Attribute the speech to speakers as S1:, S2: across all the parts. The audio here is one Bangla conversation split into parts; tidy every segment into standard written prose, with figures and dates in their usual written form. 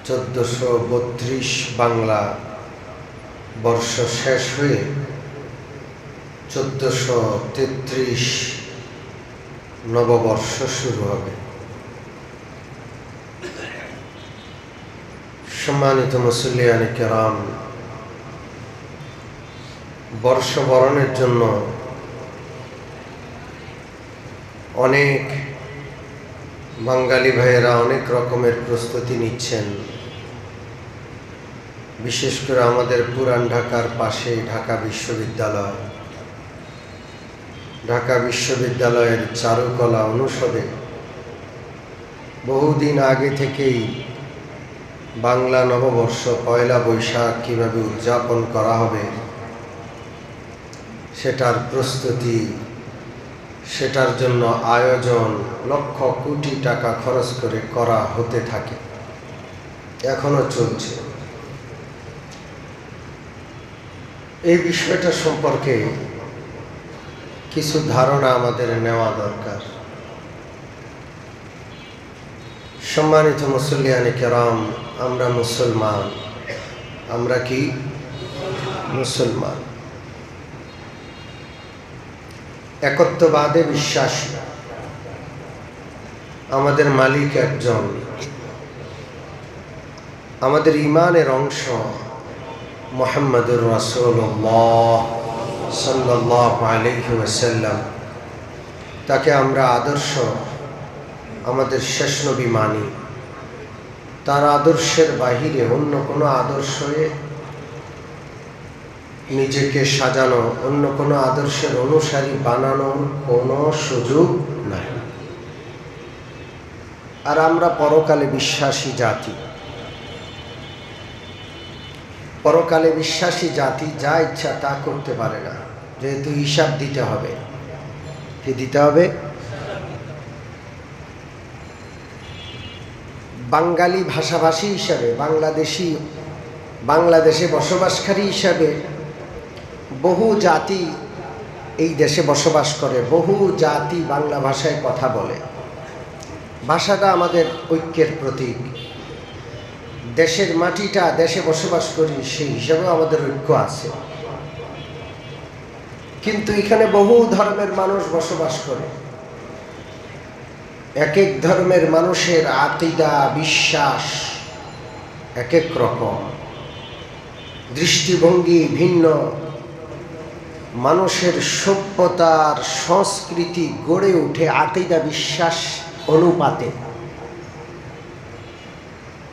S1: 1432 বাংলা বর্ষ শেষ হয়ে 1433 নববর্ষ শুরু হবে। সম্মানিত মুসল্লিয়ানে কেরাম, বর্ষবরণের জন্য অনেক বাঙালি ভাইয়েরা অনেক রকমের প্রস্তুতি নিচ্ছেন। বিশেষ করে আমাদের পুরান ঢাকার পাশে ঢাকা বিশ্ববিদ্যালয়, ঢাকা বিশ্ববিদ্যালয়ের চারুকলা অনুষদে বহুদিন আগে থেকেই বাংলা নববর্ষ পয়লা বৈশাখ কীভাবে উদযাপন করা হবে সেটার প্রস্তুতি, সেটার জন্য আয়োজন লক্ষ কোটি টাকা খরচ করে করা হতে থাকে, এখনো চলছে। এই বিষয়টা সম্পর্কে কিছু ধারণা আমাদের নেওয়া দরকার। সম্মানিত মুসল্লিয়ানে কেরাম, আমরা মুসলমান। আমরা কি মুসলমান? একত্ববাদে বিশ্বাসী। আমাদের মালিক একজন। আমাদের ঈমানের অংশ মুহাম্মদুর রাসূলুল্লাহ সাল্লাল্লাহু আলাইহি ওয়াসাল্লাম। তাকে আমরা আদর্শ, আমাদের শেষ নবী মানি। তার আদর্শের বাহিরে অন্য কোনো আদর্শে নিজেকে সাজানো, অন্য কোনো আদর্শের অনুসারী বানানোর কোনো সুযোগ নাই। আর আমরা পরকালে বিশ্বাসী জাতি। পরকালে বিশ্বাসী জাতি যা ইচ্ছা তা করতে পারে না, যেহেতু হিসাব দিতে হবে। কি দিতে হবে? বাঙালি ভাষাভাষী হিসাবে, বাংলাদেশে বসবাসকারী হিসাবে বহু জাতি এই দেশে বসবাস করে, বহু জাতি বাংলা ভাষায় কথা বলে। ভাষাটা আমাদের ঐক্যের প্রতীক। দেশের মাটিটা, দেশে বসবাস করি সেই হিসাবেও আমাদের ঐক্য আছে। কিন্তু এখানে বহু ধর্মের মানুষ বসবাস করে। এক এক ধর্মের মানুষের আকিদা, বিশ্বাস এক এক রকম, দৃষ্টিভঙ্গি ভিন্ন। মানুষের সভ্যতার সংস্কৃতি গড়ে ওঠে আকিদা বিশ্বাস অনুপাতে।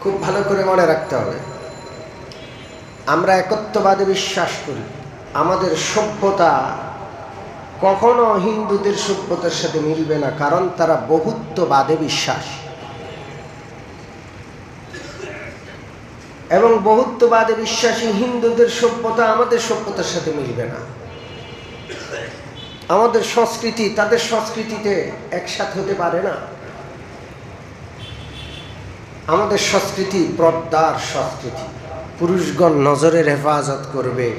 S1: খুব ভালো করে মনে রাখতে হবে, আমরা একত্ববাদে বিশ্বাস করি। আমাদের সভ্যতা কখনো হিন্দুদের সভ্যতার সাথে মিলবে না, কারণ তারা বহুত্ববাদে বিশ্বাস। এবং বহুত্ববাদে বিশ্বাসী হিন্দুদের সভ্যতা আমাদের সভ্যতার সাথে মিলবে না। আমাদের সংস্কৃতি তাদের সংস্কৃতিতে একসাথে হতে পারে না। আমাদের সংস্কৃতি পর্দার সংস্কৃতি। পুরুষগণ নজরের হেফাজত করবে,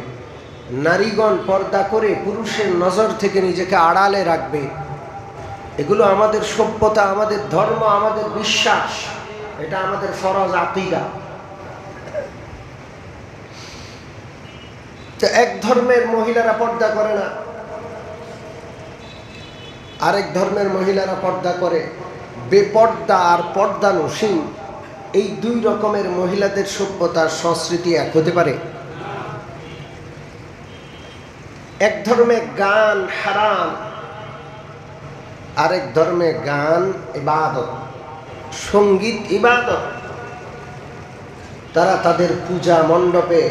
S1: নারীগণ পর্দা করে পুরুষের নজর থেকে নিজেকে আড়ালে রাখবে। এগুলো আমাদের সভ্যতা, আমাদের ধর্ম, আমাদের বিশ্বাস। এটা আমাদের ফরজ আকিদা। তো এক ধর্মের মহিলারা পর্দা করে না, আরেক ধর্মের মহিলারা পর্দা করে। বেপর্দা আর পর্দানুসীন এই দুই রকমের মহিলাদের সভ্যতার সংস্কৃতি এক হতে পারে? এক ধর্মে গান হারাম, আরেক ধর্মে গান ইবাদত, সঙ্গীত ইবাদত। তারা তাদের পূজা মণ্ডপে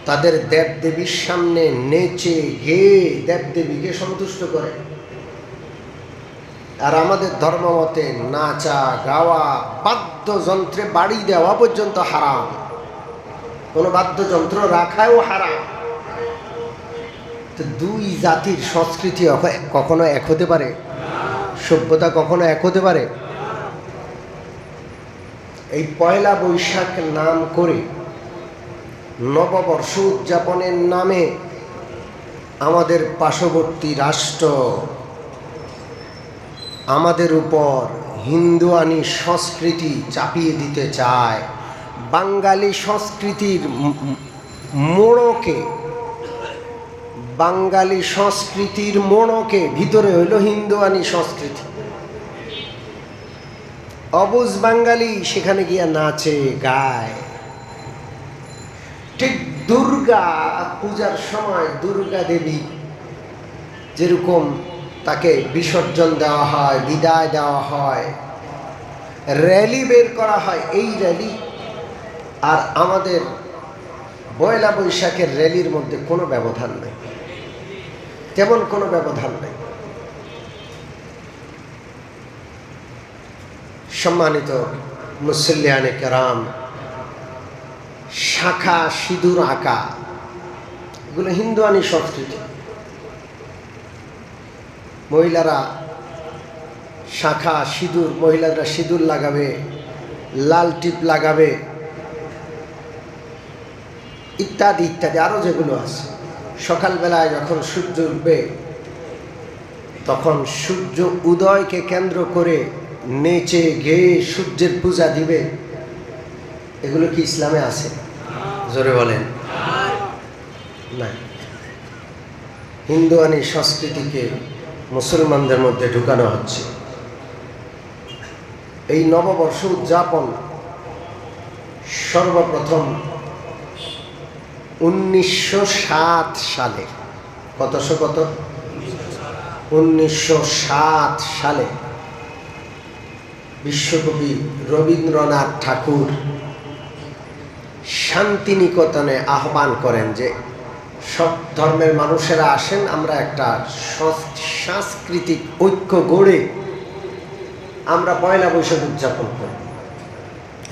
S1: তাদের দেবদেবীর সামনে নেচে গেয়ে দেবদেবীকে সন্তুষ্ট করে। আর আমাদের ধর্মমতে নাচা গাওয়া, বাদ্যযন্ত্রে বাড়ি দেওয়া পর্যন্ত হারাম। কোনো বাদ্যযন্ত্র রাখাও হারাম। তো দুই জাতির সংস্কৃতি কখনো এক হতে পারে? সভ্যতা কখনো এক হতে পারে? এই পয়লা বৈশাখ নাম করে নববর্ষ উদযাপনের নামে আমাদের পার্শ্ববর্তী রাষ্ট্র আমাদের উপর হিন্দুয়ানি সংস্কৃতি চাপিয়ে দিতে চায়। বাঙালি সংস্কৃতির মোড়কে ভিতরে হইল হিন্দুয়ানি সংস্কৃতি। অবুঝ বাঙালি সেখানে গিয়া নাচে গায়। ঠিক দুর্গা পূজার সময় দুর্গা দেবী যেরকম তাকে বিসর্জন দেওয়া হয়, বিদায় দেওয়া হয়, র্যালি বের করা হয়, এই র্যালি আর আমাদের পয়লা বৈশাখের র্যালির মধ্যে কোনো ব্যবধান নেই, তেমন কোনো ব্যবধান নেই। সম্মানিত মুসল্লিয়ানে কেরাম, শাখা সিঁদুর আঁকা এগুলো হিন্দুয়ানি সংস্কৃতি। মহিলারা শাখা সিঁদুর, মহিলারা সিঁদুর লাগাবে, লাল টিপ লাগাবে, ইত্যাদি ইত্যাদি আরও যেগুলো আছে। সকালবেলায় যখন সূর্য উঠবে তখন সূর্য উদয়কে কেন্দ্র করে নেচে গেয়ে সূর্যের পূজা দিবে। এগুলো কি ইসলামে আছে? জোরে বলেন না। হিন্দুয়ানি সংস্কৃতিকে মুসলমানদের মধ্যে ঢুকানো হচ্ছে। এই নববর্ষ উদযাপন সর্বপ্রথম 1907 সালে, কত 1907 সালে বিশ্বকবি রবীন্দ্রনাথ ঠাকুর শান্তিনিকেতনে আহ্বান করেন যে সব ধর্মের মানুষেরা আসেন, আমরা একটা সাংস্কৃতিক ঐক্য গড়ে আমরা পয়লা বৈশাখ উদযাপন করি।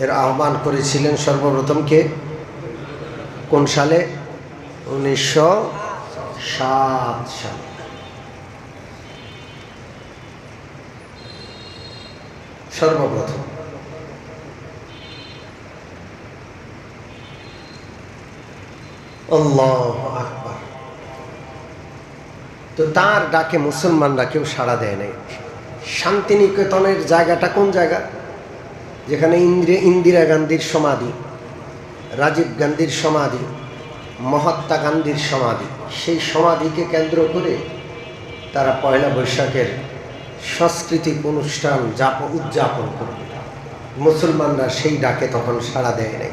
S1: এর আহ্বান করেছিলেন সর্বপ্রথম কে? কোন সালে? 1907 সালে। সর্বপ্রথম আল্লাহু আকবার। তো তার ডাকে মুসলমানরা কেউ সাড়া দেয় নাই। শান্তিনিকেতনের জায়গাটা কোন জায়গা? যেখানে ইন্দিরা গান্ধীর সমাধি, রাজীব গান্ধীর সমাধি, মহাত্মা গান্ধীর সমাধি, সেই সমাধিকে কেন্দ্র করে তারা পয়লা বৈশাখের সাংস্কৃতিক অনুষ্ঠান উদযাপন করবে। মুসলমানরা সেই ডাকে তখন সাড়া দেয় নাই।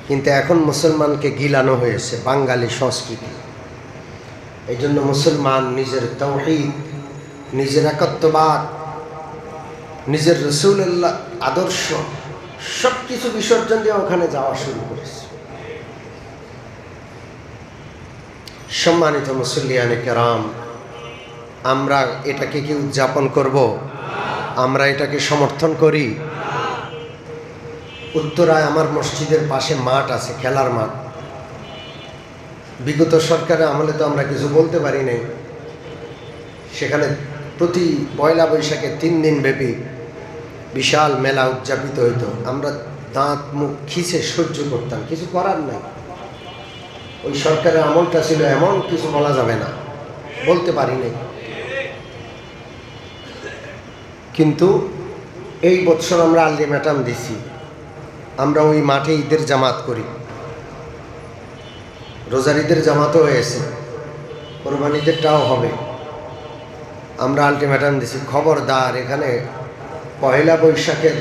S1: কিন্তু এখন মুসলমানকে গিলানো হয়েছে বাঙালি সংস্কৃতি। এই জন্য মুসলমান নিজের তাওহীদ, নিজের একত্ববাদ, নিজের রাসূলুল্লাহ আদর্শ সব কিছু বিসর্জন দিয়ে ওখানে যাওয়া শুরু করেছে। সম্মানিত মুসল্লিয়ানে কেরাম, আমরা এটাকে কি উদযাপন করব? আমরা এটাকে সমর্থন করি? উত্তরায় আমার মসজিদের পাশে মাঠ আছে, খেলার মাঠ। বিগত সরকারের আমলে তো আমরা কিছু বলতে পারি নাই। সেখানে প্রতি পয়লা বৈশাখে 3 দিন ব্যাপী বিশাল মেলা উদযাপিত হইতো। আমরা দাঁত মুখ খিচে সহ্য করতাম, কিছু করার নাই। ওই সরকারের আমলটা ছিল এমন, কিছু বলা যাবে না, বলতে পারি নাই। কিন্তু এই বছর আমরা আলটিমেটাম দিছি, আমরা ওই মাঠে ঈদের জামাত করি। রোজার ঈদের জামাতও হয়েছে, কোরবানি ঈদেরটাও হবে। আমরা আলটিমেটাম দিছি, খবরদার এখানে পয়লা বৈশাখের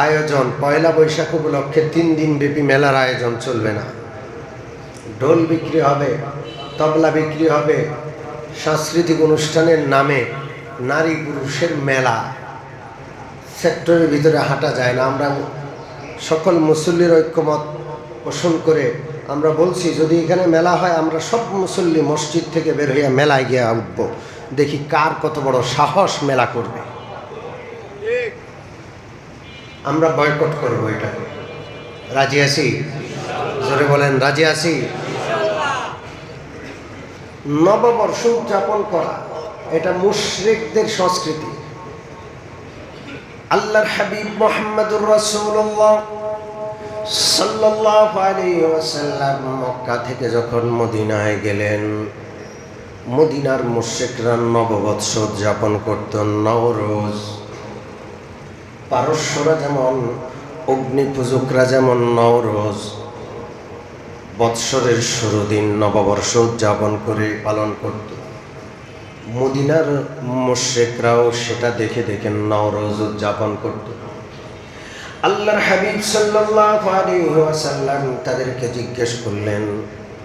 S1: আয়োজন, পয়লা বৈশাখ উপলক্ষে 3 দিন ব্যাপী মেলার আয়োজন চলবে না। ঢোল বিক্রি হবে, তবলা বিক্রি হবে, সাংস্কৃতিক অনুষ্ঠানের নামে নারী পুরুষের মেলা, সেক্টরের ভিতরে হাঁটা যায় না। আমরা সকল মুসল্লির ঐক্যমত পোষণ করে আমরা বলছি, যদি এখানে মেলা হয় আমরা সব মুসল্লি মসজিদ থেকে বের হইয়া মেলায় গিয়ে উঠব, দেখি কার কত বড় সাহস মেলা করবে। আমরা বয়কট করবো এটাকে। রাজি আছি? জোরে বলেন, রাজি আছি? নববর্ষ উদযাপন করা এটা মুশরিকদের সংস্কৃতি। আল্লাহর হাবিব মুহাম্মদুর রাসূলুল্লাহ সাল্লাল্লাহু আলাইহি ওয়াসাল্লাম মক্কা থেকে যখন মদিনায় গেলেন, মদিনার মুশরিকরা নববর্ষ উদযাপন করত নওরোজ। পারস্যরা যেমন, অগ্নি পূজকরা যেমন নওরোজ বৎসরের শুরু দিন নববর্ষ উদযাপন করে পালন করত, মদিনার মুশরিকরাও সেটা দেখে দেখে নওরোজ উদযাপন করত। আল্লাহর হাবিব সাল্লাল্লাহু আলাইহি ওয়াসাল্লাম তাদেরকে জিজ্ঞেস করলেন,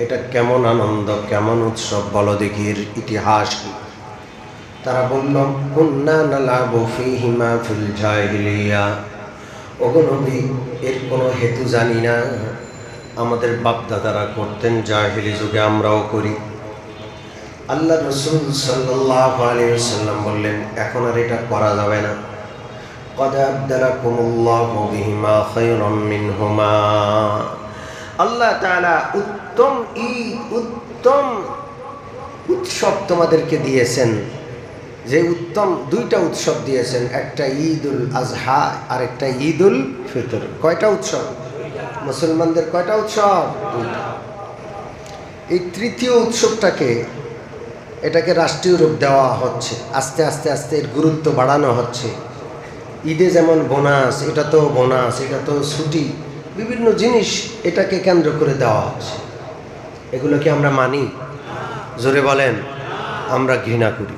S1: এটা কেমন আনন্দ, কেমন উৎসব, বলো দেখি এর ইতিহাস কি? তারা বলল, কুন্না নালাবু ফীহিমা ফিল জাহিলিয়া। ওগো নবী, এর কোনো হেতু জানি না, আমাদের বাপদাদারা করতেন জাহিলি যুগে, আমরাও করি। আল্লাহ রাসূল সাল্লাল্লাহু আলাইহি ওয়াসাল্লাম বললেন, এখন আর এটা করা যাবে না। قد أبدلكم الله بهما خيرا منهما। আল্লাহ তাআলা উত্তম ঈদ, উত্তম উৎসব তোমাদেরকে দিয়েছেন, যে উত্তম দুইটা উৎসব দিয়েছেন, একটা ঈদুল আজহা আর একটা ঈদুল ফিতর। কয়টা উৎসব মুসলমানদের? কয়টা উৎসব? দুইটা। এই তৃতীয় উৎসবটাকে, এটাকে রাষ্ট্রীয় রূপ দেওয়া হচ্ছে, আস্তে আস্তে আস্তে এর গুরুত্ব বাড়ানো হচ্ছে। ঈদে যেমন বোনাস, এটা তো বোনাস, এটা তো ছুটি, বিভিন্ন জিনিস এটাকে কেন্দ্র করে দেওয়া হচ্ছে। এগুলোকে আমরা মানি? জোরে বলেন। আমরা ঘৃণা করি,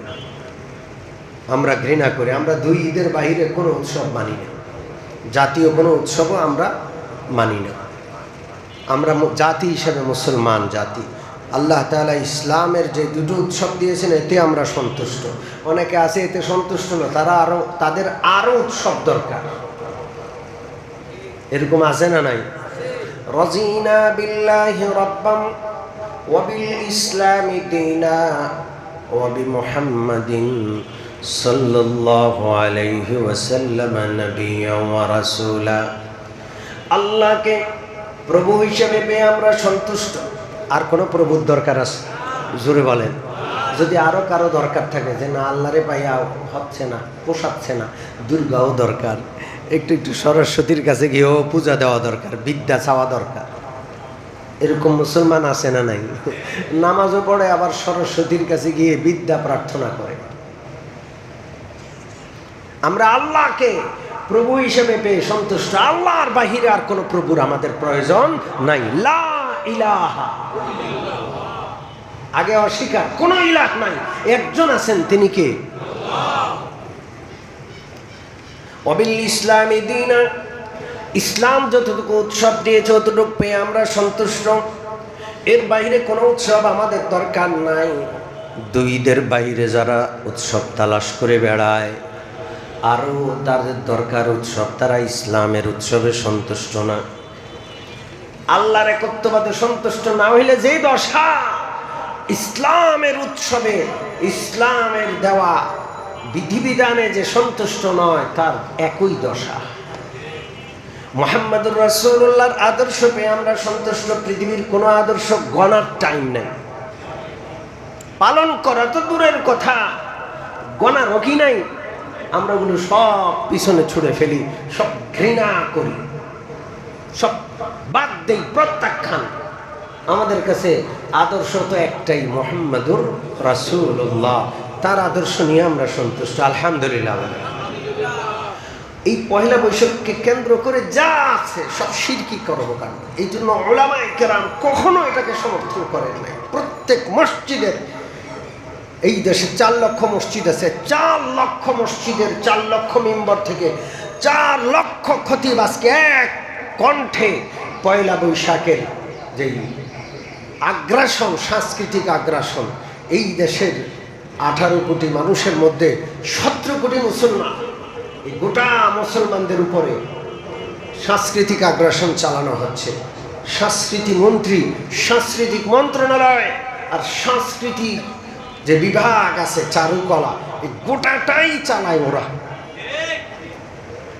S1: আমরা ঘৃণা করি। আমরা দুই ঈদের বাইরে কোনো উৎসব মানি না, জাতীয় কোনো উৎসবও আমরা মানি না। আমরা জাতি হিসেবে মুসলমান জাতি, আল্লাহ তাআলা ইসলামের যে দুটো উৎসব দিয়েছেন এতে আমরা সন্তুষ্ট। অনেকে আছে এতে সন্তুষ্ট না, তাদের আরো উৎসব দরকার। এরকম আছে না নাই? রাজিনা বিল্লাহি রাব্বান ওয়া বিল ইসলামি দীনা ওয়া বিমুহাম্মাদিন সাল্লাল্লাহু আলাইহি ওয়াসাল্লাম নবিয়্যান ওয়া রাসূলা। আল্লাহকে প্রভু হিসেবে পেয়ে আমরা সন্তুষ্ট। আর কোনো প্রভুর দরকার আছে? জোরে বলেন। যদি আরো কারো দরকার থাকে, যে না আল্লাহরে পাইয়া হচ্ছে না, পোষাচ্ছে না, দুর্গাও দরকার, একটু একটু সরস্বতীর কাছে গিয়েও পূজা দেওয়া দরকার, বিদ্যা চাওয়া দরকার, এরকম মুসলমান আছে না নাই? নামাজও পড়ে, আবার সরস্বতীর কাছে গিয়ে বিদ্যা প্রার্থনা করে। আমরা আল্লাহকে প্রভু হিসেবে পেয়ে সন্তুষ্ট। আল্লাহর বাহিরে আর কোনো প্রভুর আমাদের প্রয়োজন নাই। লা ইলাহা, আগে অস্বীকার, কোন ইলাহ নাই, একজন আছেন, তিনি কে? ওয়াবিল ইসলামি দীনা, ইসলাম যতটুকু উৎসব দিয়েছে ততটুকু পেয়ে আমরা সন্তুষ্ট। এর বাইরে কোনো উৎসব আমাদের দরকার নাই। দুই ঈদের বাইরে যারা উৎসব তালাশ করে বেড়ায়, আরও তাদের দরকার উৎসব, তারা ইসলামের উৎসবে সন্তুষ্ট না, আল্লাহর একত্ববাদে সন্তুষ্ট না হইলে যে দশা, ইসলামের উৎসবে, ইসলামের দেওয়া বিধিবিধানে যে সন্তুষ্ট নয়, তার একই দশা। মুহাম্মদুর রাসূলুল্লাহর আদর্শ পেয়ে আমরা সন্তুষ্ট। পৃথিবীর কোনো আদর্শ গণার টাইম নেই, পালন করা তো দূরের কথা, গণার কি নাই। আমরা ওগুলো সব পিছনে ছুড়ে ফেলি, সব ঘৃণা করি, সব বাদ দেই, প্রত্যাখ্যান। আমাদের কাছে আদর্শ তো একটাই, মুহাম্মদুর রাসূলুল্লাহ, তার আদর্শ নিয়ে আমরা সন্তুষ্ট। আলহামদুলিল্লাহ। এই পয়লা বৈশাখকে কেন্দ্র করে যা আছে সব শিরকি কর্মকাণ্ড। এই জন্য উলামায়ে কেরাম কখনো এটাকে সমর্থন করেন নাই। প্রত্যেক মসজিদের, এই দেশে 4 লক্ষ মসজিদ আছে, 4 লক্ষ মসজিদের 4 লক্ষ মেম্বার থেকে 4 লক্ষ খতিব আজকে এক কণ্ঠে পয়লা বৈশাখের যেই আগ্রাসন, সাংস্কৃতিক আগ্রাসন, এই দেশের 18 কোটি মানুষের মধ্যে 17 কোটি মুসলমান, এই গোটা মুসলমানদের উপরে সাংস্কৃতিক আগ্রাসন চালানো হচ্ছে। সংস্কৃতি মন্ত্রী, সাংস্কৃতিক মন্ত্রণালয় আর সংস্কৃতি যে বিভাগ আছে, চারুকলা, এই গোটাটাই চালায় ওরা।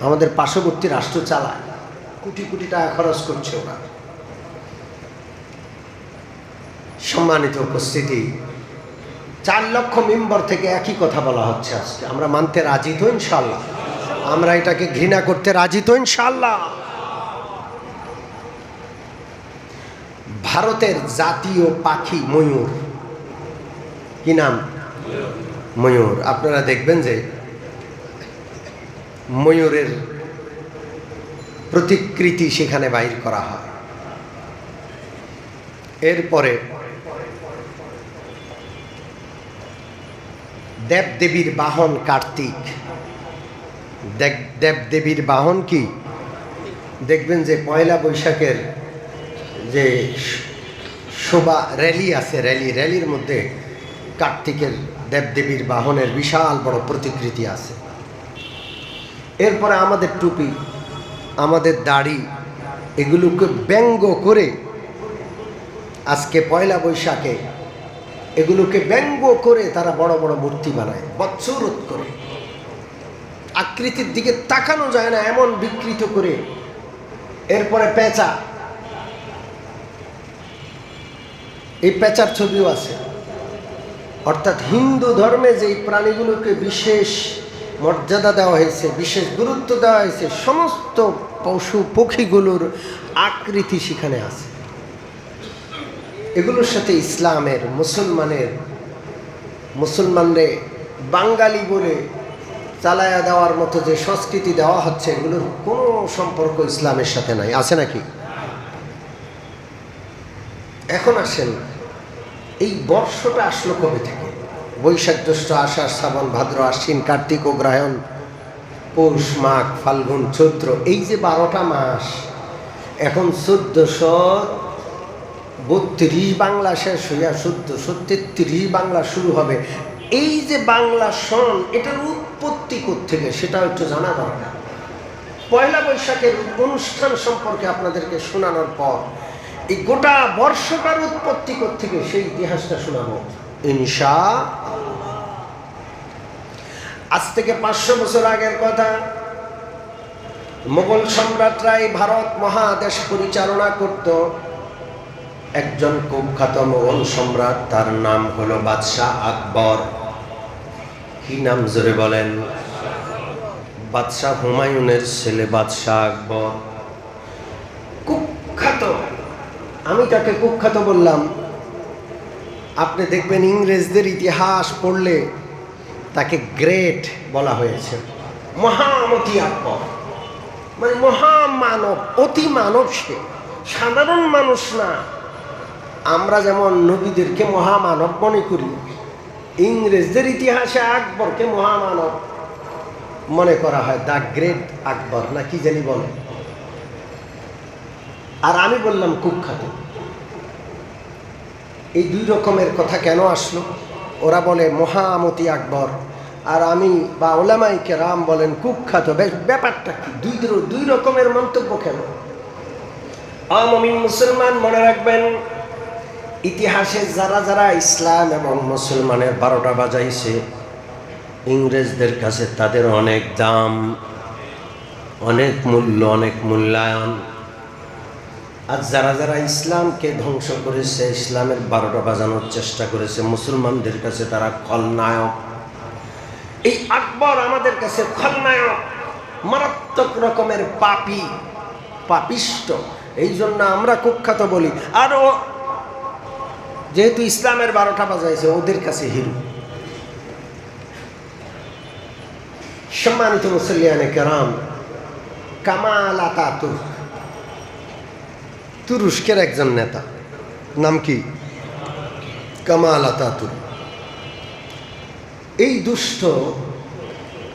S1: আমাদের পার্শ্ববর্তী রাষ্ট্র চালায়, কোটি কোটি টাকা খরচ করছে ওরা। সম্মানিত উপস্থিতি, 4 লক্ষ মেম্বার থেকে একই কথা বলা হচ্ছে আজকে। আমরা মানতে রাজি তো ইনশাআল্লাহ? আমরা এটাকে ঘৃণা করতে রাজি তো ইনশাআল্লাহ? ভারতের জাতীয় পাখি ময়ূর, কি নাম? ময়ূর। আপনারা দেখবেন যে ময়ূরের প্রতিকৃতি সেখানে বাইর করা হয়। এরপরে দেবদেবীর বাহন কার্তিক। দেবদেবীর বাহন কি? দেখবেন যে পয়লা বৈশাখের যে শোভা র্যালি আছে, র্যালির মধ্যে কার্তিকের দেবদেবীর বাহনের বিশাল বড় প্রতিকৃতি আছে। এরপরে আমাদের টুপি, আমাদের দাড়ি, এগুলোকে ব্যঙ্গ করে আজকে পয়লা বৈশাখে এগুলোকে ব্যঙ্গ করে তারা বড় বড় মূর্তি বানায়, বৎসরোধ করে, আকৃতির দিকে তাকানো যায় না এমন বিকৃত করে। এরপরে পেঁচা, এই পেঁচার ছবিও আছে। অর্থাৎ হিন্দু ধর্মে যেই প্রাণীগুলোকে বিশেষ মর্যাদা দেওয়া হয়েছে, বিশেষ গুরুত্ব দেওয়া হয়েছে, সমস্ত পশু পক্ষীগুলোর আকৃতি সেখানে আছে। এগুলোর সাথে ইসলামের মুসলমানরে বাঙালি বলে চালায়া দেওয়ার মতো যে সংস্কৃতি দেওয়া হচ্ছে, এগুলোর কোনো সম্পর্ক ইসলামের সাথে নাই। আছে নাকি? এখন আসেন, এই বর্ষটা আসলো কবে থেকে? বৈশাখ, জ্যৈষ্ঠ, আষাঢ়, শ্রাবণ, ভাদ্র, আশ্বিন, কার্তিক, অগ্রহায়ণ, পৌষ, মাঘ, ফাল্গুন, চৈত্র, এই যে 12টা মাস, এখন 1432 বাংলা শেষ হইয়া 1433 বাংলা শুরু হবে। এই যে বাংলা সন, এটার উৎপত্তি কোত্থেকে সেটা একটু জানা দরকার। পয়লা বৈশাখের অনুষ্ঠান সম্পর্কে আপনাদেরকে শোনানোর পর এই গোটা বর্ষটার উৎপত্তি কোত্থেকে সেই ইতিহাসটা শোনাবো ইনশাআল্লাহ। আজ থেকে 500 বছর আগের কথা। মোগল সম্রাটরাই ভারত মহাদেশ পরিচালনা করত। একজন কুখ্যাত মোগল সম্রাট, তার নাম হলো বাদশাহ আকবর। কি নাম জোরে বলেন? বাদশাহ হুমায়ুনের ছেলে বাদশাহ আকবর। কুখ্যাত, আমি তাকে কুখ্যাত বললাম। আপনি দেখবেন ইংরেজদের ইতিহাস পড়লে তাকে গ্রেট বলা হয়েছে। মহামতি আকবর মানে মহামানব, অতি মানব। সে সাধারণ মানুষ না। আমরা যেমন নবীদেরকে মহামানব মনে করি, ইংরেজদের ইতিহাসে আকবরকে মহামানব মনে করা হয়। দ্য গ্রেট আকবর না কি জানি বলে। আর আমি বললাম কুখ্যাত। এই দুই রকমের কথা কেন আসলো? ওরা বলে মহামতি আকবর, আর আমি বা ওলামাই কেরাম বলেন কুখ্যাত। ব্যাপারটা কি? দুই রকমের মন্তব্য কেন? মুমিন মুসলমান মনে রাখবেন, ইতিহাসে যারা যারা ইসলাম এবং মুসলমানের 12টা বাজাইছে, ইংরেজদের কাছে তাদের অনেক দাম, অনেক মূল্য, অনেক মূল্যায়ন। আর যারা যারা ইসলামকে ধ্বংস করেছে, ইসলামের 12টা বাজানোর চেষ্টা করেছে, মুসলমানদের কাছে তারা খলনায়ক। এই আকবর আমাদের কাছে খলনায়ক, মারাত্মক রকমের পাপিষ্ট। এই জন্য আমরা কুখ্যাত বলি। আর ও যেহেতু ইসলামের 12টা বাজাইছে, ওদের কাছে হিরো। সম্মানিত মুসলিয়ানে কেরাম, কামাল আতাতুর্ক তুরস্কের একজন নেতা, নাম কি? কামাল আতাতুর্ক। এই দুষ্ট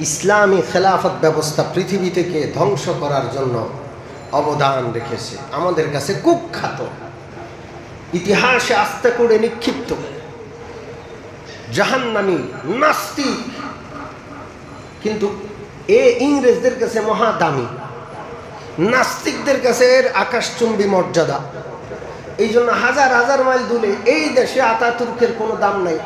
S1: ইসলামী খেলাফত ব্যবস্থা পৃথিবী থেকে ধ্বংস করার জন্য অবদান রেখেছে। আমাদের কাছে কুখ্যাত, ইতিহাসে আস্থা করে নিক্ষিপ্ত, জাহান্নামী, নাস্তিক। কিন্তু ইংরেজদের কাছে মহা দামি, নাস্তিকদের কাছে এর আকাশচুম্বী মর্যাদা। এই জন্য হাজার হাজার মাইল দূরে এই দেশে আতাতুর্কের কোনো দাম নাই।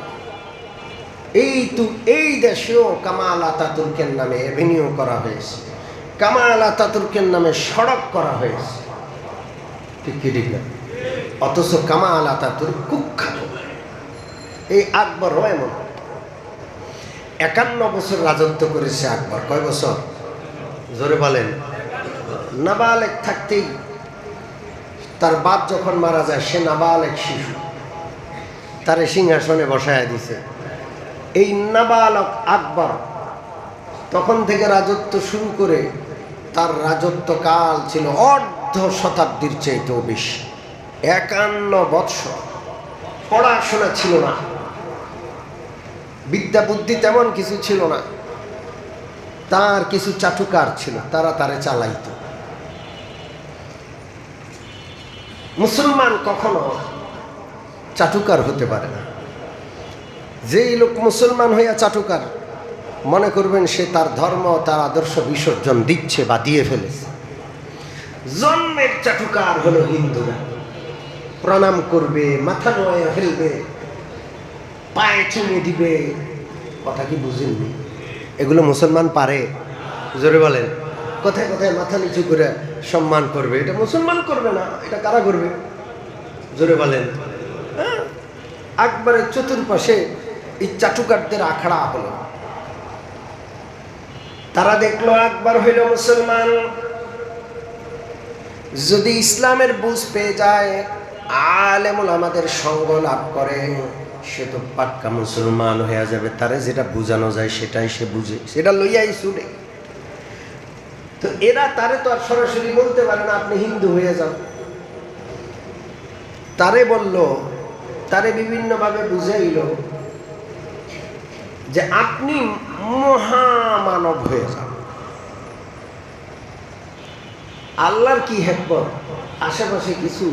S1: এই দেশেও কামাল আতাতুর্কের নামে এভিনিউ করা হয়েছে, কামাল আতাতুর্কের নামে সড়ক করা হয়েছে। ঠিক কি ঠিক না? অথচ কামাল আতাতুর্ক কুখ্যাত। এই আকবরও এমন। 51 বছর রাজত্ব করেছে আকবর। কয় বছর? জোরে বলেন। নাবালেক থাকতেই তার বাপ যখন মারা যায়, সে নাবালেক শিশু। তারে সিংহাসনে বসায় দিছে। এই নাবালক আকবর তখন থেকে রাজত্ব শুরু করে তার রাজত্বকাল ছিল অর্ধ শতাব্দীর চাইতেও বেশি, 51 বৎসর। পড়াশোনা ছিল না, বিদ্যা বুদ্ধি তেমন কিছু ছিল না। তার কিছু চাটুকার ছিল, তারা তারে চালাইত। মুসলমান কখনো চাটুকার হতে পারে না। যেই লোক মুসলমান হইয়া চাটুকার, মনে করবেন সে তার ধর্ম, তার আদর্শ বিসর্জন দিচ্ছে বা দিয়ে ফেলেছে। জন্মের চাটুকার হলো হিন্দুরা। প্রণাম করবে, মাথা নোয়া ফেলবে, পায়ে চুমে দিবে। কথা কি বুঝেননি? এগুলো মুসলমান পারে? জোরে বলেন। কোথায় কোথায় মাথা নিচু করে সম্মান করবে, এটা মুসলমান করবে না। এটা কারা করবে? জোরে বলেন। আকবরের চতুর্পাশে এই চাটুকারদের আখড়া হলো। তারা দেখলো আকবর হইল মুসলমান, যদি ইসলামের বুঝ পেয়ে যায়, আলেমুল আমাদের সঙ্গ লাভ করে, সে তো পাক্কা মুসলমান হয়ে যাবে। তারে যেটা বোঝানো যায় সেটাই সে বুঝে, সেটা লইয়াই শুনে। তো এরা তারে তো আর সরাসরি বলতে পারে না আপনি হিন্দু হয়ে যান। তারে বলল, তারে বিভিন্নভাবে বুঝাইল যে আপনি মহামানব হয়ে যান। আল্লাহর কি হিকমত, আশেপাশে কিছু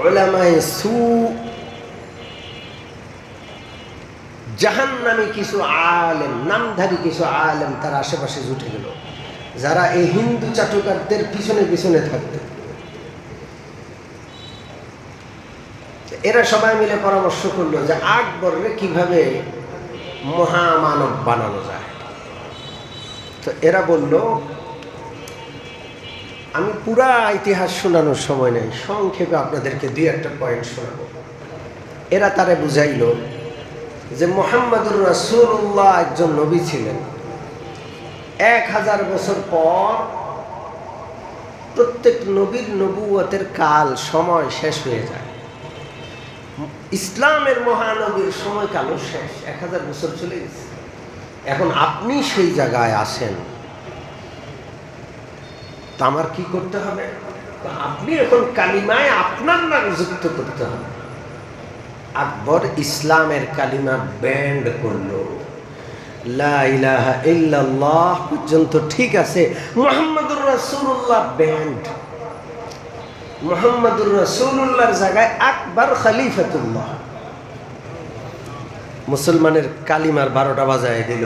S1: উলামায়ে সু, জাহান্নামী কিছু আলেম, নামধারী কিছু আলেম তার আশেপাশে জুটে গেল, যারা এই হিন্দু চাটুকারদের পিছনে পিছনে থাকতো। এরা সবাই মিলে পরামর্শ করলো যে আকবরকে কিভাবে মহামানব বানানো যায়। তো এরা বলল, আমি পুরা ইতিহাস শোনানোর সময় নেই, সংক্ষেপে আপনাদেরকে 2-1টা পয়েন্ট শোনাবো। এরা তারে বুঝাইল যে মুহাম্মদুর রাসূলুল্লাহ একজন নবী ছিলেন। 1000 বছর পর প্রত্যেক নবীর নবুয়তের কাল, সময় শেষ হয়ে যায়। ইসলামের মহানবীর সময়কালও শেষ, 1000 বছর চলে গেছে। এখন আপনি সেই জায়গায় আসেন, তা আমার কি করতে হবে? আপনি এখন কালিমায় আপনার নাম যুক্ত করতে হবে। আকবর ইসলামের কালিমা ব্যান্ড করলো, লা ইলাহা ইল্লাল্লাহ পর্যন্ত ঠিক আছে, মুহাম্মদুর রাসূলুল্লাহ ব্যান্ড। মুহাম্মদুর রাসূলুল্লাহর জায়গায় আকবর খলিফাতুল্লাহ। মুসলমানের কালিমার 12টা বাজায় দিল।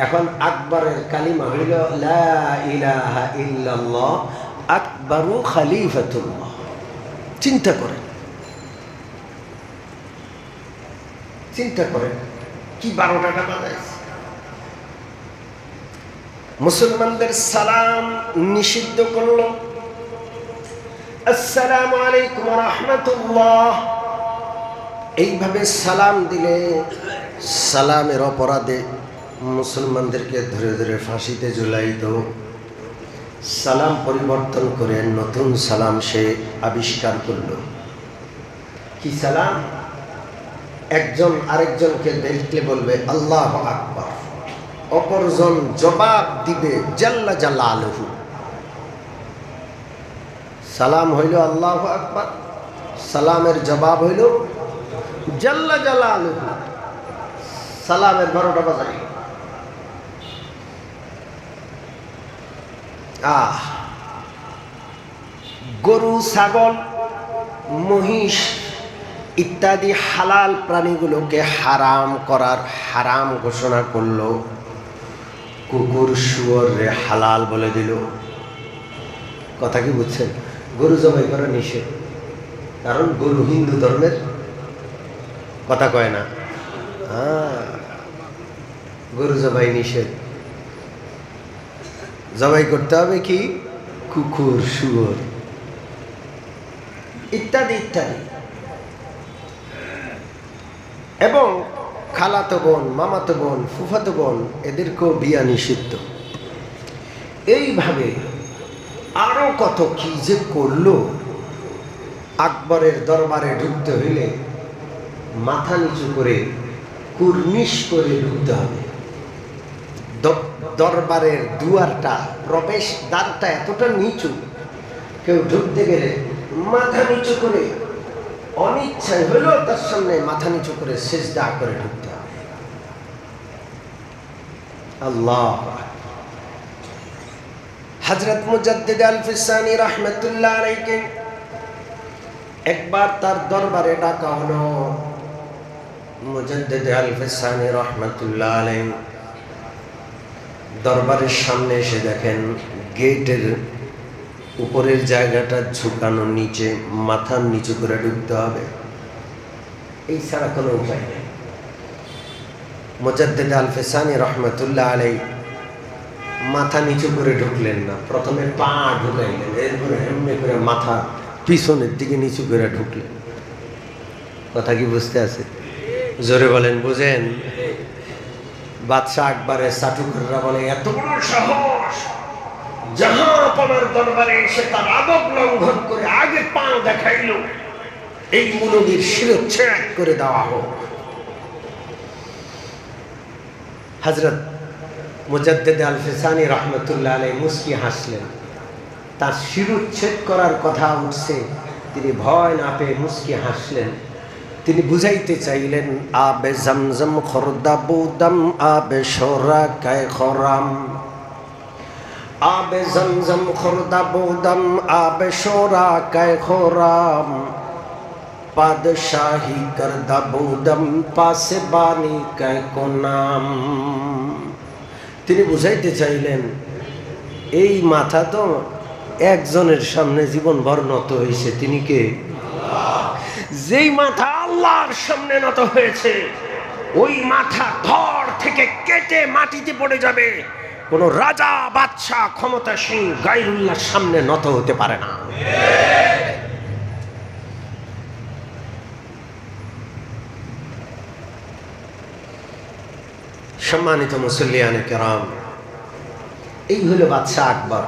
S1: এখন আকবরের কালিমা হইল লা ইলাহা ইল্লাল্লাহ আকবরু খলিফাতুল্লাহ। চিন্তা করেন, চিন্তা করেন কি 12টাটা বাজাইছে। মুসলমানদের সালাম নিষিদ্ধ করল। আসসালামু আলাইকুম ওয়া রাহমাতুল্লাহ, এইভাবে সালাম দিলে সালামের অপরাধে মুসলমানদেরকে ধরে ধরে ফাঁসিতে ঝুলাইত। সালাম পরিবর্তন করে নতুন সালাম সে আবিষ্কার করল। কি সালাম? একজন আরেকজনকে দেখলে বলবে আল্লাহু আকবার, অপরজন জবাব দিবে জাল্লা জালালুহু। সালাম হইল আল্লাহু আকবার, সালামের জবাব হইল জাল্লা জালালুহু। সালামের 12টা বাজাই। গরু, ছাগল, মহিষ ইত্যাদি হালাল প্রাণীগুলোকে হারাম করার হারাম ঘোষণা করলো। কুকুর শুয়োরে হালাল বলে দিল। কথা কি বুঝছেন? গরু জবাই করা নিষেধ, কারণ গরু হিন্দু ধর্মের, কথা কয় না। গরু জবাই নিষেধ। জবাই করতে হবে কি? কুকুর, শুয়োর ইত্যাদি ইত্যাদি। এবং খালাতো বোন, মামাতো বোন, ফুফাতো বোন এদেরকেও বিয়া নিষিদ্ধ। এইভাবে আরো কত কি যে করলো। আকবরের দরবারে ঢুকতে হইলে মাথা নিচু করে কুর্নিশ করে ঢুকতে হবে। দরবারের দুয়ারটা, প্রবেশ দ্বারটা এতটা নিচু, কেউ ঢুকতে গেলে মাথা নিচু করে, অনিচ্ছায় হলেও তার সামনে মাথা নিচু করে সিজদা করে ঢুকতে হবে। আল্লাহ। হযরত মুজাদ্দিদ আল-ফিসানি রাহমাতুল্লাহ আলাইহি একবার তার দরবারে ডাকা হলো। মুজাদ্দিদ আল-ফিসানি রাহমাতুল্লাহ আলাইহি দরবারের সামনে এসে দেখেন গেটের উপরের জায়গাটা ঝুঁকানো, নিচে মাথা নিচু করে ঢুকতে হবে, এই ছাড়া কোনো উপায় নেই। মুজাদ্দিদ আল-ফিসানি রাহমাতুল্লাহ আলাইহি মাথা নিচু করে ঢুকলেন না, প্রথমে পা ঢুকাইলেন, এরপরে এমনি করে মাথা পিছনের দিকে নিচু করে ঢুকলেন। কথা কি বুঝতে আছে? জোরে বলেন, বুঝেন? বাদশাহ আকবরের চাটুকাররা বলে, এত বড় সাহস, জাহাপনার দরবারে এসে তার আদব লঙ্ঘন করে আগে পা দেখাইল, এই মুনবির শিরচ্ছেদ করে দেওয়া হোক। হযরত মুজাদ্দিদ আল-ফিসানি রাহমাতুল্লাহ আলাইহি মুস্কি হাসলেন। তার শিরচ্ছেদ করার কথা উঠছে, তিনি ভয় না পেয়ে মুস্কি হাসলেন। তিনি বুঝাইতে চাইলেন, আবে জমজম খরদা বুদম আবে শোরা কায় খরাম, আবে জমজম খরদা বুদম আবে শোরা কায় খরাম, পাদশাহী করদা বুদম পাসে বানি কায় কোনাম। তিনি বুঝাইতে চাইলেন, এই মাথা তো একজনের সামনে জীবনভর নত হয়েছে, তিনি কে? যেই মাথা আল্লাহর সামনে নত হয়েছে, ওই মাথা ধড় থেকে কেটে মাটিতে পড়ে যাবে। কোন রাজা, বাদশাহ, ক্ষমতাসীন গায়রুল্লাহর সামনে নত হতে পারে না। সম্মানিত মুসল্লিয়ানে কেরাম, এই হলো বাদশাহ আকবর।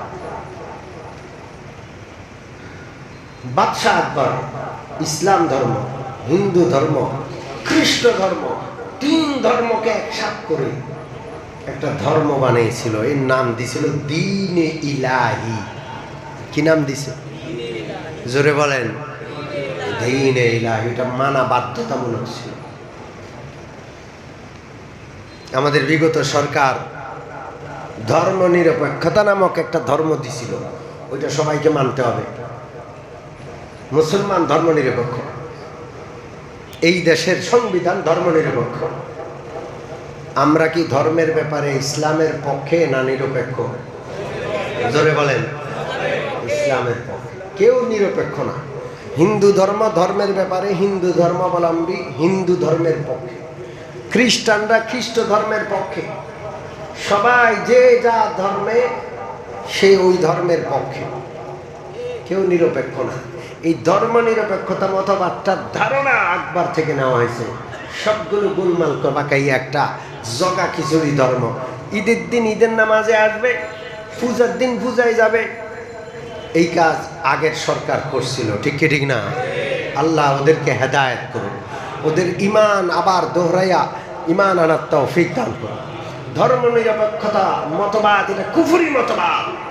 S1: বাদশাহ আকবর ইসলাম ধর্ম, হিন্দু ধর্ম, খ্রিস্ট ধর্ম, তিন ধর্মকে একসাথ করে একটা ধর্ম বানিয়েছিল। এর নাম দিছিল দ্বীনে ইলাহি। কি নাম দিছে? জোরে বলেন, দ্বীনে ইলাহি। এটা মানা বাধ্যতামূলক ছিল। আমাদের বিগত সরকার ধর্ম নিরপেক্ষতা নামক একটা ধর্ম দিছিল, ওইটা সবাইকে মানতে হবে। মুসলমান ধর্ম নিরপেক্ষ, এই দেশের সংবিধান ধর্ম নিরপেক্ষ। আমরা কি ধর্মের ব্যাপারে ইসলামের পক্ষে না নিরপেক্ষ? জোরে বলেন, ইসলামের পক্ষে। কেউ নিরপেক্ষ না। হিন্দু ধর্ম, ধর্মের ব্যাপারে হিন্দু ধর্মাবলম্বী হিন্দু ধর্মের পক্ষে, খ্রিস্টানরা খ্রিস্ট ধর্মের পক্ষে, সবাই যে যা ধর্মে সে ওই ধর্মের পক্ষে, কেউ নিরপেক্ষ না। এই ধর্ম নিরপেক্ষতা মতবাদটার ধারণা আকবর থেকে নেওয়া হয়েছে। সবগুলো গোলমাল বাঁকাই একটা জগা খিচুড়ি ধর্ম। ঈদের দিন ঈদের নামাজে আসবে, পূজার দিন পূজায় যাবে। এই কাজ আগের সরকার করছিল, ঠিক কি ঠিক না? আল্লাহ ওদেরকে হেদায়েত করুন, ওদের ইমান আবার দোহরাইয়া ইমান আনার তৌফিক দান করুন। ধর্ম নিরপেক্ষতা মতবাদ এটা কুফরি মতবাদ।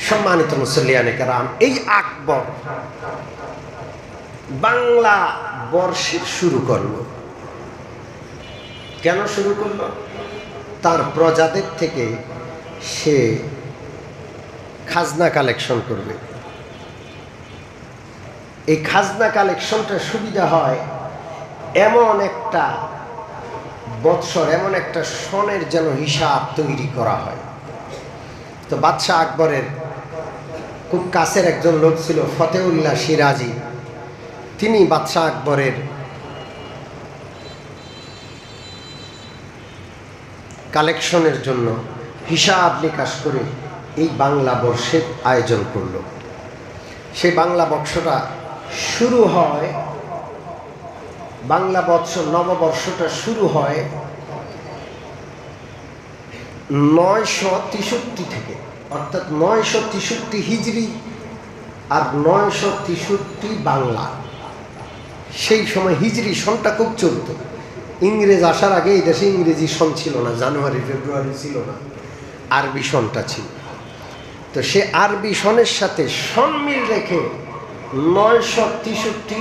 S1: সম্মানিত মুসল্লিয়ানে কেরাম, এই আকবর বাংলা বর্ষের শুরু করলো। কেন শুরু করলো? তার প্রজাদের থেকে সে খাজনা কালেকশন করবে। এই খাজনা কালেকশনটা সুবিধা হয় এমন একটা বৎসর, এমন একটা সনের যেন হিসাব তৈরি করা হয়। তো বাদশাহ আকবরের খুব কাছের একজন লোক ছিল ফতেউল্লাহ সিরাজি। তিনি বাদশাহ আকবরের কালেকশনের জন্য হিসাব নিকাশ করে এই বাংলা বর্ষের আয়োজন করল। সেই বাংলা বর্ষটা শুরু হয়, বাংলা বৎসর নববর্ষটা শুরু হয় 963 থেকে, অর্থাৎ 963 হিজরি আর 963 বাংলা। সেই সময় হিজরি সনটা খুব চলত। ইংরেজ আসার আগে এই দেশে ইংরেজি সন ছিল না, জানুয়ারি ফেব্রুয়ারি ছিল না, আরবি সনটা ছিল। তো সে আরবি সনের সাথে সন মিল রেখে 963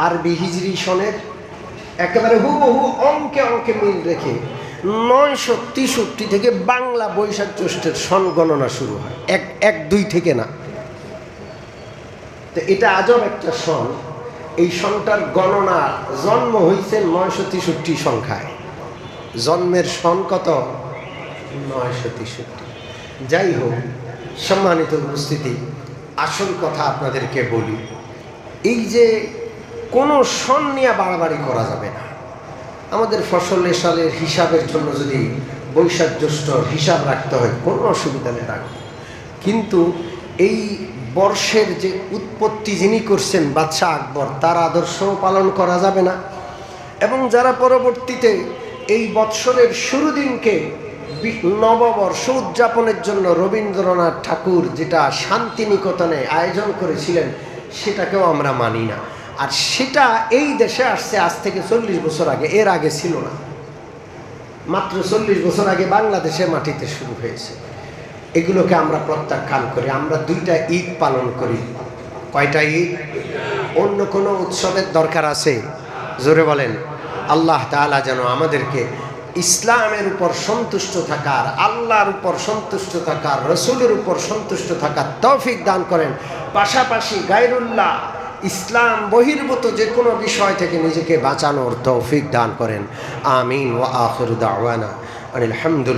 S1: আরবি হিজরি সনের একেবারে হুবহু অঙ্কে অঙ্কে মিল রেখে 963 থেকে বাংলা বৈশাখ জ্যৈষ্ঠের সন গণনা শুরু হয়, 1-2 থেকে না। তো এটা আজব একটা সন। এই সনটার গণনা জন্ম হয়েছে 963 সংখ্যায়, জন্মের সন কত? 963। যাই হোক, সম্মানিত উপস্থিতি, আসল কথা আপনাদেরকে বলি, এই যে কোনো সন নিয়ে বাড়াবাড়ি করা যাবে না। আমাদের ফসলের সালের হিসাবের জন্য যদি বৈশাখ জ্যৈষ্ঠর হিসাব রাখতে হয় কোনো অসুবিধা নেই, রাখবে। কিন্তু এই বর্ষের যে উৎপত্তি যিনি করছেন বাদশাহ আকবর, তার আদর্শও পালন করা যাবে না। এবং যারা পরবর্তীতে এই বৎসরের শুরু দিনকে নববর্ষ উদযাপনের জন্য রবীন্দ্রনাথ ঠাকুর যেটা শান্তিনিকেতনে আয়োজন করেছিলেন, সেটাকেও আমরা মানি না। আর সেটা এই দেশে আসছে আজ থেকে 40 বছর আগে, এর আগে ছিল না। মাত্র 40 বছর আগে বাংলাদেশে মাটিতে শুরু হয়েছে। এগুলোকে আমরা প্রত্যাখ্যান করি। আমরা 2টা ঈদ পালন করি। কয়টা ঈদ? অন্য কোনো উৎসবের দরকার আছে? জোরে বলেন। আল্লাহ তাআলা যেন আমাদেরকে ইসলামের উপর সন্তুষ্ট থাকার, আল্লাহর উপর সন্তুষ্ট থাকার, রসুলের উপর সন্তুষ্ট থাকার তৌফিক দান করেন। পাশাপাশি গায়রুল্লাহ, ইসলাম বহির্ভূত যে কোনো বিষয় থেকে নিজেকে বাঁচানোর তৌফিক দান করেন। আমিন। ওয়া আখিরু দাওয়ানা আলহামদুলিল্লাহ।